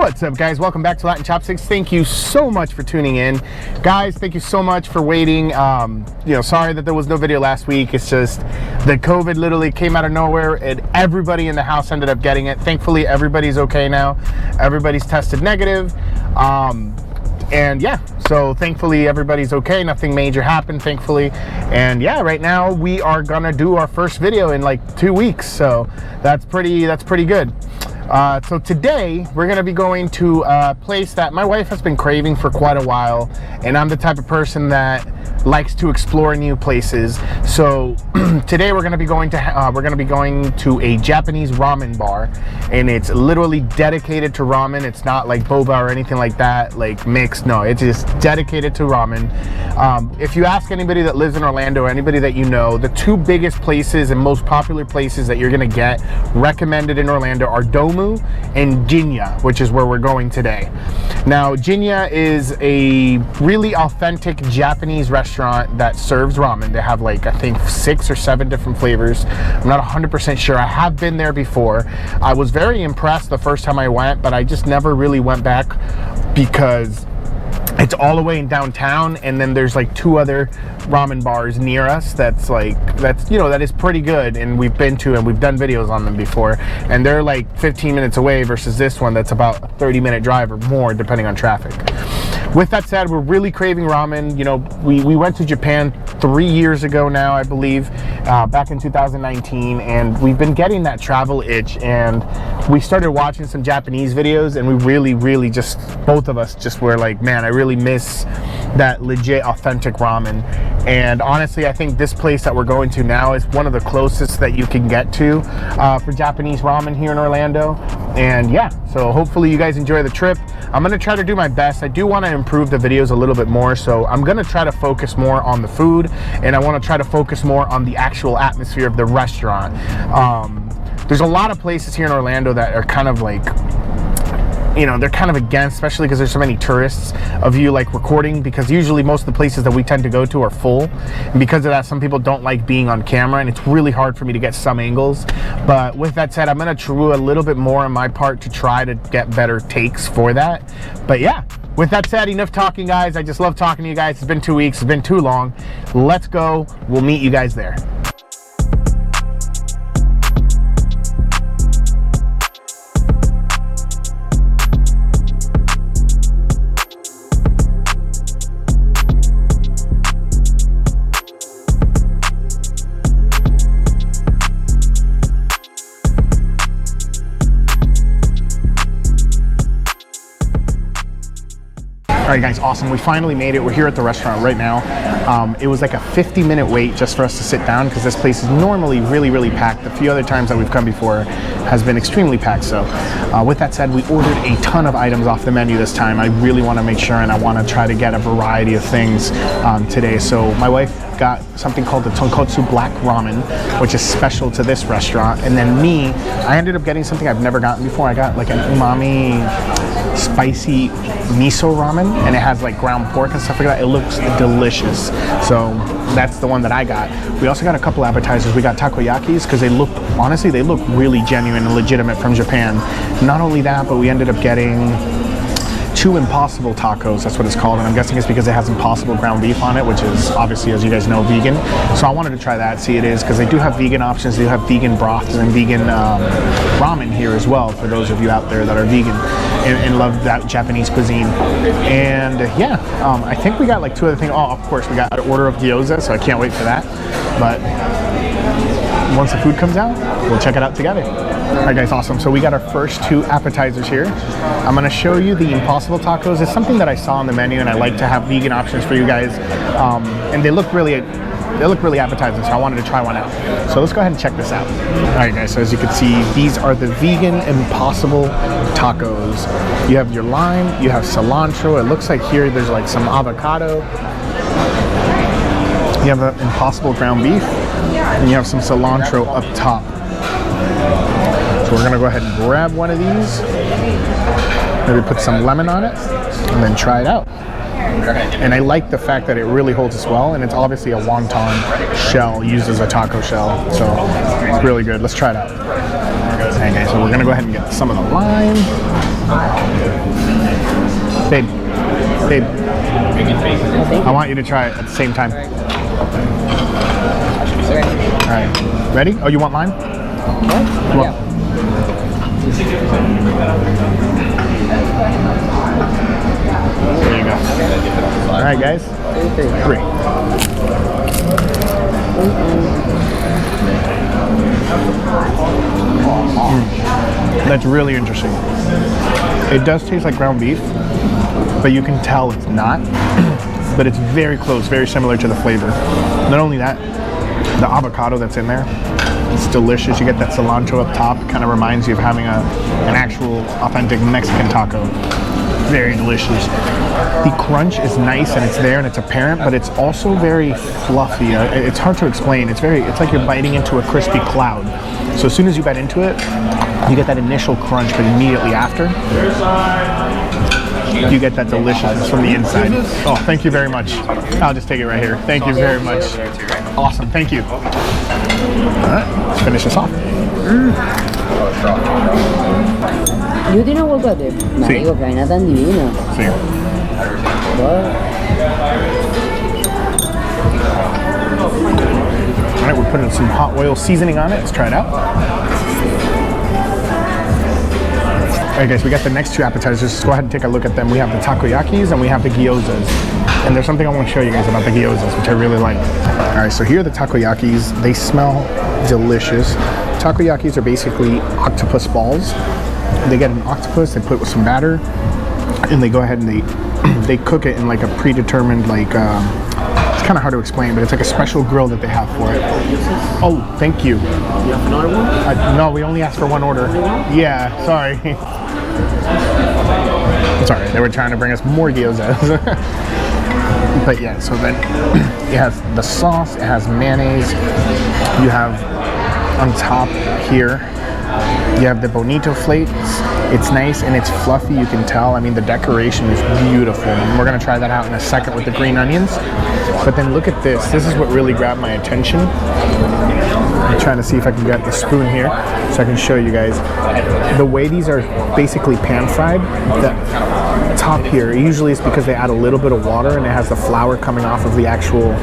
What's up, guys? Welcome back to Latin Chopsticks. Thank you so much for tuning in, guys. Thank you so much for waiting. Sorry that there was no video last week. It's just the COVID literally came out of nowhere and everybody in the house ended up getting it. Thankfully, everybody's okay now. Everybody's tested negative. And yeah, so thankfully everybody's okay. Nothing major happened, thankfully. And yeah, right now we are gonna do our first video in like 2 weeks. So that's pretty good. So today we're gonna be going to a place that my wife has been craving for quite a while, and I'm the type of person that likes to explore new places. So today we're gonna be going to a Japanese ramen bar, and it's literally dedicated to ramen. It's not like boba or anything like that, like mixed. No, it's just dedicated to ramen. If you ask anybody that lives in Orlando or anybody that you know, the two biggest places and most popular places that you're gonna get recommended in Orlando are Domu and JINYA, which is where we're going today. Now, JINYA is a really authentic Japanese restaurant that serves ramen. They have like, I think 6 or 7 different flavors. I'm not 100% sure. I have been there before. I was very impressed the first time I went, but I just never really went back because it's all the way in downtown, and then there's like 2 other ramen bars near us that is pretty good, and we've been to and we've done videos on them before, and they're like 15 minutes away versus this one that's about a 30-minute drive or more depending on traffic. With that said, we're really craving ramen. You know, we went to Japan 3 years ago now, I believe, back in 2019, and we've been getting that travel itch, and we started watching some Japanese videos, and we really just, both of us just were like, man, I really miss that legit authentic ramen. And honestly, I think this place that we're going to now is one of the closest that you can get to for Japanese ramen here in Orlando. And yeah, so hopefully you guys enjoy the trip. I'm gonna try to do my best. I do want to improve the videos a little bit more, so I'm gonna try to focus more on the food, and I want to try to focus more on the actual atmosphere of the restaurant. There's a lot of places here in Orlando that are kind of like, you know, they're kind of against, especially because there's so many tourists, of you like recording, because usually most of the places that we tend to go to are full, and because of that, some people don't like being on camera, and it's really hard for me to get some angles. But with that said, I'm gonna do a little bit more on my part to try to get better takes for that. But yeah, with that said, enough talking, guys. I just love talking to you guys. It's been 2 weeks, it's been too long. Let's go. We'll meet you guys there. All right, guys, awesome. We finally made it. We're here at the restaurant right now. It was like a 50-minute wait just for us to sit down, because this place is normally really packed. The few other times that we've come before has been extremely packed. So with that said, we ordered a ton of items off the menu this time. I really want to make sure, and I want to try to get a variety of things today. So my wife got something called the Tonkotsu black ramen, which is special to this restaurant. And then me, I ended up getting something I've never gotten before. I got like an umami spicy miso ramen, and it has like ground pork and stuff like that. It looks delicious. So that's the one that I got. We also got a couple appetizers. We got takoyakis, because honestly, they look really genuine and legitimate from Japan. Not only that, but we ended up getting 2 impossible tacos, that's what it's called, and I'm guessing it's because it has impossible ground beef on it, which is obviously, as you guys know, vegan. So I wanted to try that, see it is, because they do have vegan options. They do have vegan broths and vegan ramen here as well, for those of you out there that are vegan and love that Japanese cuisine. And yeah, I think we got like 2 other things. Oh, of course, we got an order of gyoza, so I can't wait for that. But once the food comes out, we'll check it out together. All right, guys, awesome. So we got our first 2 appetizers here. I'm gonna show you the impossible tacos. It's something that I saw on the menu, and I like to have vegan options for you guys. And they look really appetizing, so I wanted to try one out. So let's go ahead and check this out. All right, guys, so as you can see, these are the vegan impossible tacos. You have your lime, you have cilantro. It looks like here there's like some avocado. You have an impossible ground beef, and you have some cilantro up top. So we're gonna go ahead and grab one of these, maybe put some lemon on it, and then try it out. And I like the fact that it really holds its well, and it's obviously a wonton shell used as a taco shell, so it's really good. Let's try it out. Alright guys, so we're gonna go ahead and get some of the lime. Babe, babe, I want you to try it at the same time. Alright, ready? Oh, you want lime? Yeah. There you go. Alright guys, 3. That's really interesting. It does taste like ground beef, but you can tell it's not. But it's very close, very similar to the flavor. Not only that, the avocado that's in there, it's delicious. You get that cilantro up top, kind of reminds you of having an actual authentic Mexican taco. Very delicious. The crunch is nice and it's there and it's apparent, but it's also very fluffy. It's hard to explain. It's like you're biting into a crispy cloud. So as soon as you bite into it, you get that initial crunch, but immediately after, you get that deliciousness from the inside. Oh, thank you very much. I'll just take it right here. Thank you very much. Awesome, thank you. All right, let's finish this off. Yo tiene aguacate. Marico, que vaina tan divina. Sí. All right, we're putting some hot oil seasoning on it. Let's try it out. Alright guys, we got the next 2 appetizers. Let's go ahead and take a look at them. We have the takoyakis and we have the gyozas. And there's something I want to show you guys about the gyozas, which I really like. Alright, so here are the takoyakis. They smell delicious. Takoyakis are basically octopus balls. They get an octopus, they put it with some batter, and they go ahead and they cook it in like a predetermined, like, it's kind of hard to explain, but it's like a special grill that they have for it. Oh, thank you. You have another one? No, we only asked for 1 order. Yeah, sorry. It's alright, they were trying to bring us more gyozas. But yeah, so then it has the sauce, it has mayonnaise, you have on top here, you have the bonito flakes. It's nice and it's fluffy, you can tell. I mean, the decoration is beautiful. And we're gonna try that out in a second with the green onions. But then look at this. This is what really grabbed my attention. I'm trying to see if I can get the spoon here so I can show you guys. The way these are basically pan fried, the top here, usually it's because they add a little bit of water and it has the flour coming off of the actual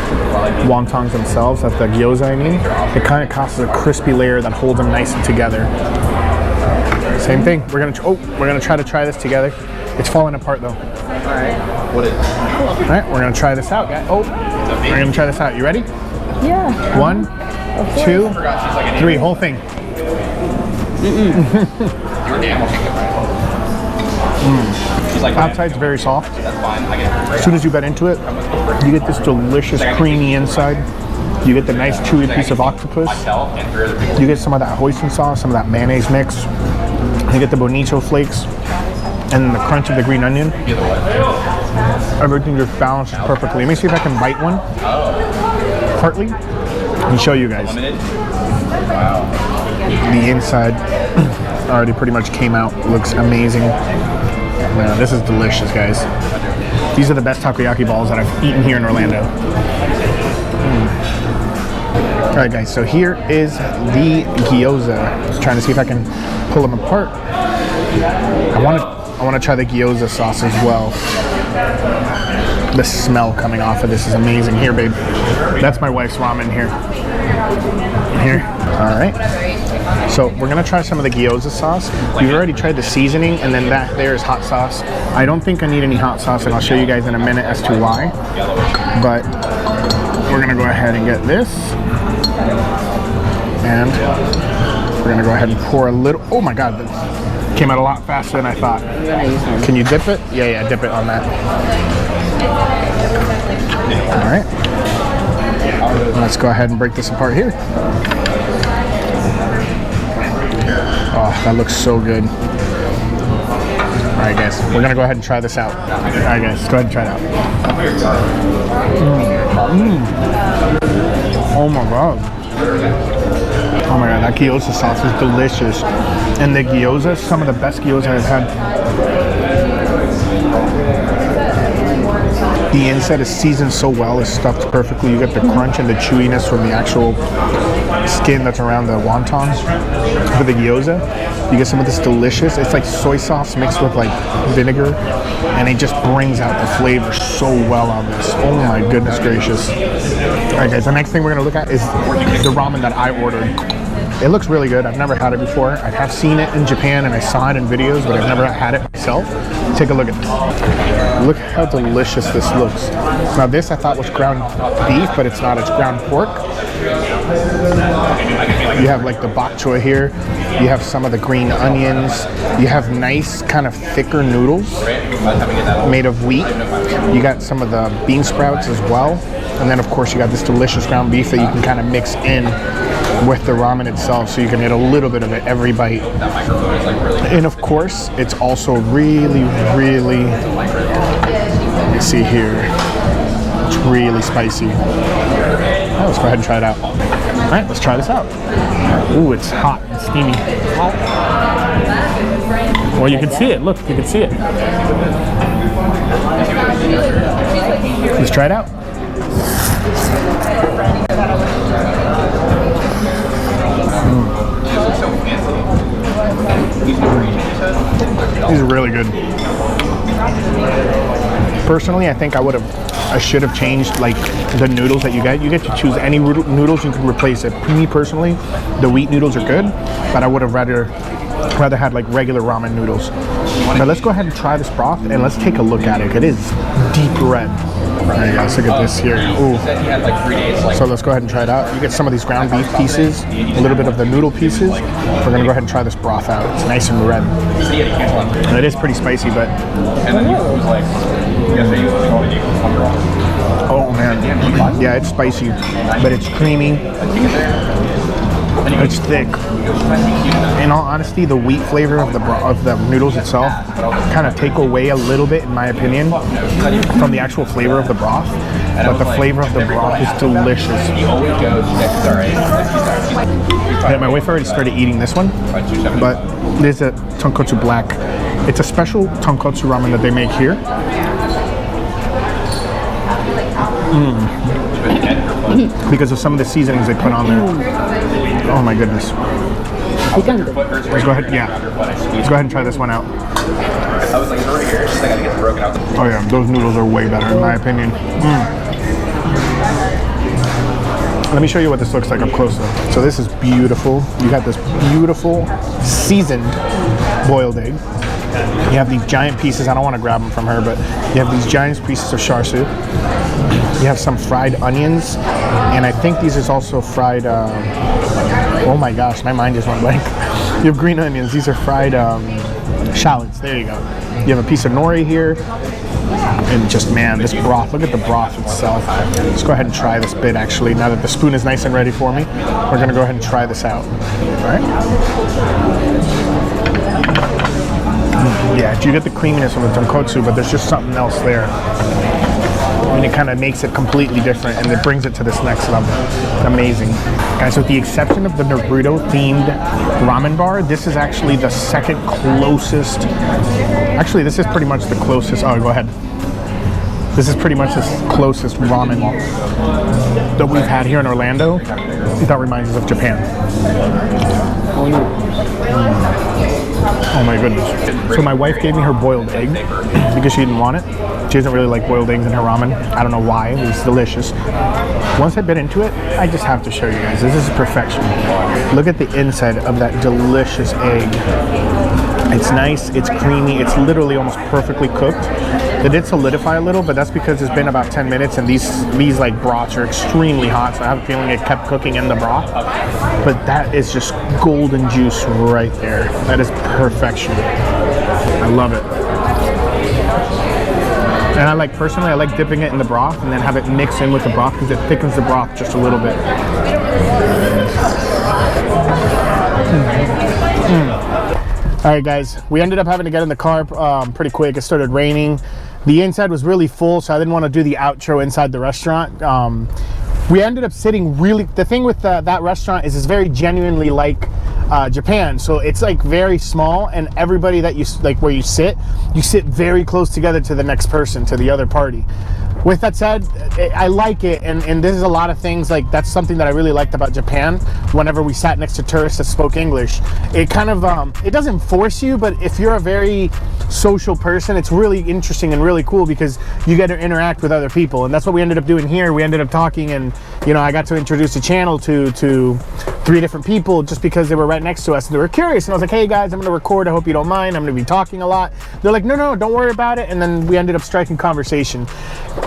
wontons themselves. That's the gyoza, I mean. It kind of causes a crispy layer that holds them nice and together. Same thing. We're gonna try this together. It's falling apart though. Alright. Alright, we're gonna try this out, guys. Oh, we're gonna try this out. You ready? Yeah. 1, 2, 3, whole thing. Outside's very soft. As soon as you bite into it, you get this delicious creamy inside. You get the nice chewy piece of octopus. You get some of that hoisin sauce, some of that mayonnaise mix. You get the bonito flakes and then the crunch of the green onion. Everything just balances perfectly. Let me see if I can bite one partly and show you guys. The inside already pretty much came out. Looks amazing. Man, this is delicious, guys. These are the best takoyaki balls that I've eaten here in Orlando. Alright guys, so here is the gyoza. Just trying to see if I can pull them apart. I want to try the gyoza sauce as well. The smell coming off of this is amazing. Here, babe. That's my wife's ramen here. Here. Alright. So we're going to try some of the gyoza sauce. We've already tried the seasoning, and then that there is hot sauce. I don't think I need any hot sauce, and I'll show you guys in a minute as to why. But we're going to go ahead and get this. And we're going to go ahead and pour a little. Oh my god, this came out a lot faster than I thought. Can you dip it? Yeah, dip it on that. Alright. Let's go ahead and break this apart here. Oh, that looks so good. Alright guys, we're going to go ahead and try this out. Alright guys, let's go ahead and try it out. Oh my god. Oh my god, that gyoza sauce is delicious. And the gyoza, some of the best gyoza I've had. The inside is seasoned so well, it's stuffed perfectly. You get the crunch and the chewiness from the actual skin that's around the wonton. For the gyoza, you get some of this delicious, it's like soy sauce mixed with like vinegar, and it just brings out the flavor so well on this. Oh my goodness gracious. Alright guys, the next thing we're gonna look at is the ramen that I ordered. It looks really good. I've never had it before. I have seen it in Japan and I saw it in videos, but I've never had it myself. Take a look at this. Look how delicious this looks. Now this I thought was ground beef, but it's not. It's ground pork. You have like the bok choy here. You have some of the green onions. You have nice kind of thicker noodles made of wheat. You got some of the bean sprouts as well. And then of course you got this delicious ground beef that you can kind of mix in with the ramen itself, so you can get a little bit of it every bite. And of course, it's also really, really, let me see here, it's really spicy. Oh, let's go ahead and try it out. All right, let's try this out. Ooh, it's hot and steamy. Well, you can see it. Look, you can see it. Let's try it out. These are really good. Personally, I think I should have changed like the noodles that you get. You get to choose any noodles, you can replace it. Me personally, the wheat noodles are good, but I would have rather had like regular ramen noodles. But let's go ahead and try this broth and let's take a look at it. It is deep red. Alright guys, look at this here. Ooh. So let's go ahead and try it out. You get some of these ground beef pieces, a little bit of the noodle pieces. We're gonna go ahead and try this broth out. It's nice and red. And it is pretty spicy, but oh man, yeah, it's spicy, but it's creamy. It's thick. In all honesty, the wheat flavor of the noodles itself kind of take away a little bit, in my opinion, from the actual flavor of the broth. But the flavor of the broth is delicious. Yeah, my wife already started eating this one, but there's a Tonkotsu Black. It's a special Tonkotsu ramen that they make here. Because of some of the seasonings they put on there. Oh my goodness. Let's go ahead, yeah. Let's go ahead and try this one out. Oh yeah, those noodles are way better in my opinion. Let me show you what this looks like up close though. So this is beautiful. You got this beautiful seasoned boiled egg. You have these giant pieces, I don't want to grab them from her, but you have these giant pieces of char siu. You have some fried onions, and I think these is also fried, oh my gosh, my mind just went blank. You have green onions, these are fried shallots, there you go. You have a piece of nori here, and just, man, this broth, look at the broth itself. Let's go ahead and try this bit actually, now that the spoon is nice and ready for me. We're gonna go ahead and try this out, all right? Yeah, you get the creaminess from the tonkotsu, but there's just something else there. And it kind of makes it completely different, and it brings it to this next level. Amazing. Guys, with the exception of the Naruto-themed ramen bar, this is actually the second closest. Actually, this is pretty much the closest. Oh, go ahead. This is pretty much the closest ramen that we've had here in Orlando. That reminds us of Japan. Oh my goodness. So my wife gave me her boiled egg because she didn't want it. She doesn't really like boiled eggs in her ramen. I don't know why, it was delicious. Once I bit into it, I just have to show you guys. This is perfection. Look at the inside of that delicious egg. It's nice, it's creamy, it's literally almost perfectly cooked. It did solidify a little, but that's because it's been about 10 minutes and these like broths are extremely hot, so I have a feeling it kept cooking in the broth. But that is just golden juice right there. That is perfection. I love it. And personally, I like dipping it in the broth and then have it mix in with the broth because it thickens the broth just a little bit. All right, guys, we ended up having to get in the car pretty quick. It started raining. The inside was really full, so I didn't want to do the outro inside the restaurant. We ended up sitting the thing with that restaurant is it's very genuinely like Japan. So it's like very small, and everybody that where you sit very close together to the next person, to the other party. with that said, I like it, and this is a lot of things, like that's something that I really liked about Japan. Whenever we sat next to tourists that spoke English, it kind of it doesn't force you, but if you're a very social person, it's really interesting and really cool because you get to interact with other people, and that's what we ended up doing here. We ended up talking, and you know, I got to introduce the channel to 3 different people just because they were right next to us and they were curious, and I was like, hey guys, I'm gonna record, I hope you don't mind, I'm gonna be talking a lot. They're like, no, don't worry about it, and then we ended up striking conversation.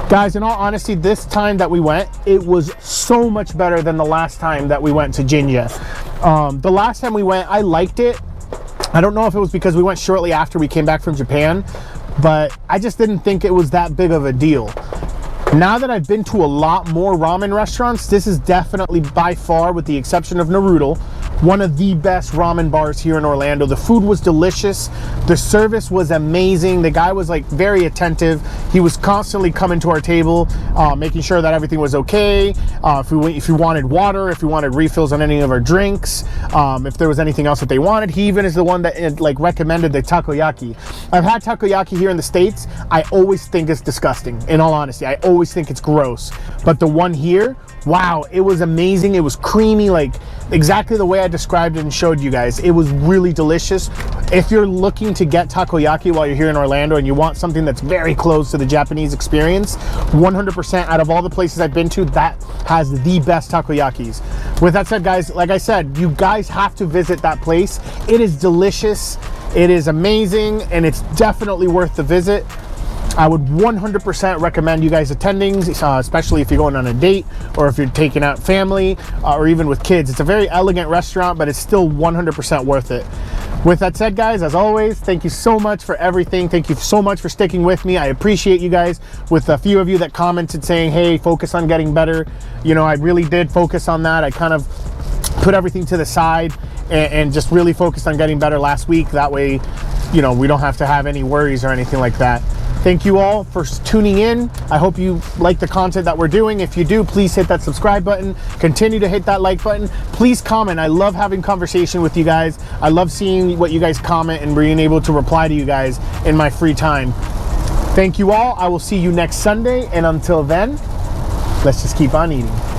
Guys, in all honesty, this time that we went, it was so much better than the last time that we went to JINYA. The last time we went, I liked it. I don't know if it was because we went shortly after we came back from Japan, but I just didn't think it was that big of a deal. Now that I've been to a lot more ramen restaurants, this is definitely by far, with the exception of Naruto, one of the best ramen bars here in Orlando. The food was delicious. The service was amazing. The guy was like very attentive. He was constantly coming to our table, making sure that everything was okay. If you wanted water, if you wanted refills on any of our drinks, if there was anything else that they wanted. He even is the one that like recommended the takoyaki. I've had takoyaki here in the States. I always think it's disgusting. In all honesty, I always think it's gross. But the one here, wow, it was amazing. It was creamy, like exactly the way I described it and showed you guys. It was really delicious. If you're looking to get takoyaki while you're here in Orlando and you want something that's very close to the Japanese experience, 100% out of all the places I've been to, that has the best takoyakis. With that said, guys, like I said, you guys have to visit that place. It is delicious, it is amazing, and it's definitely worth the visit. I would 100% recommend you guys attending, especially if you're going on a date or if you're taking out family or even with kids. It's a very elegant restaurant, but it's still 100% worth it. With that said, guys, as always, thank you so much for everything. Thank you so much for sticking with me. I appreciate you guys. With a few of you that commented saying, hey, focus on getting better. You know, I really did focus on that. I kind of put everything to the side and just really focused on getting better last week. That way, you know, we don't have to have any worries or anything like that. Thank you all for tuning in. I hope you like the content that we're doing. If you do, please hit that subscribe button. Continue to hit that like button. Please comment. I love having conversation with you guys. I love seeing what you guys comment and being able to reply to you guys in my free time. Thank you all. I will see you next Sunday. And until then, let's just keep on eating.